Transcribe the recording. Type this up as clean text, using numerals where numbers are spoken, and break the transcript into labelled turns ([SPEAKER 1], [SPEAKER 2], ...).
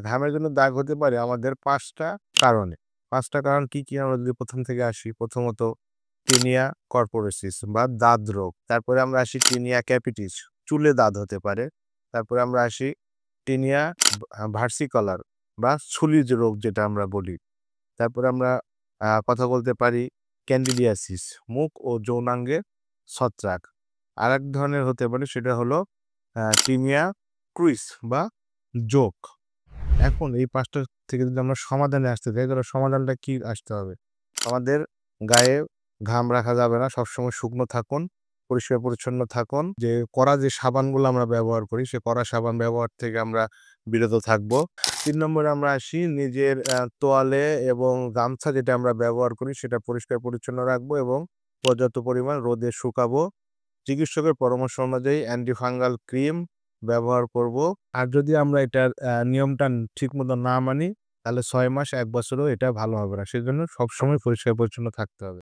[SPEAKER 1] ঘামের জন্য দাগ হতে পারে আমাদের ৫টা কারণে। ৫টা কারণ কি, কি? আমরা যদি ১ম থেকে আসি, প্রথমত টেনিয়া কর্পোরেসিস বা দাদ রোগ। তারপরে আমরা আসি টেনিয়া ক্যাপিটিস, চুলে দাদ হতে পারে। তারপরে আমরা আসি টেনিয়া ভার্সিকলার বা ছুলিজ রোগ যেটা আমরা বলি। তারপরে আমরা কথা বলতে পারি ক্যান্ডিডিয়াসিস, মুখ ও যৌনাঙ্গের ছত্রাক। আরেক ধরনের হতে পারে সেটা হলো টিনিয়া ক্রুইস বা জোক। এখন এই ৫টা থেকে যদি আমরা সমাধানে আসতে চাই, তাহলে সমাধানটা কি আসতে হবে? আমাদের গায়ে ঘাম রাখা যাবে না। সবসময় শুকনো থাকুন, পরিষ্কার-পরিচ্ছন্ন থাকুন। কড়া যে সাবানগুলো আমরা ব্যবহার করি, সে কড়া সাবান ব্যবহার থেকে আমরা বিরত থাকবো। ৩ নম্বরে আমরা আসি নিজের তোয়ালে এবং গামছা যেটা আমরা ব্যবহার করি, সেটা পরিষ্কার-পরিচ্ছন্ন রাখবো এবং পর্যাপ্ত পরিমাণ রোদে শুকাবো। চিকিৎসকের পরামর্শ অনুযায়ী অ্যান্টিফাঙ্গাল ক্রিম ব্যবহার করব। আর যদি আমরা এটার নিয়মটা ঠিকমতো না মানি, তাহলে ৬ মাস ১ বছরেও এটা ভালো হবে না। সেজন্য সবসময় পরিষ্কার-পরিচ্ছন্ন থাকতে হবে।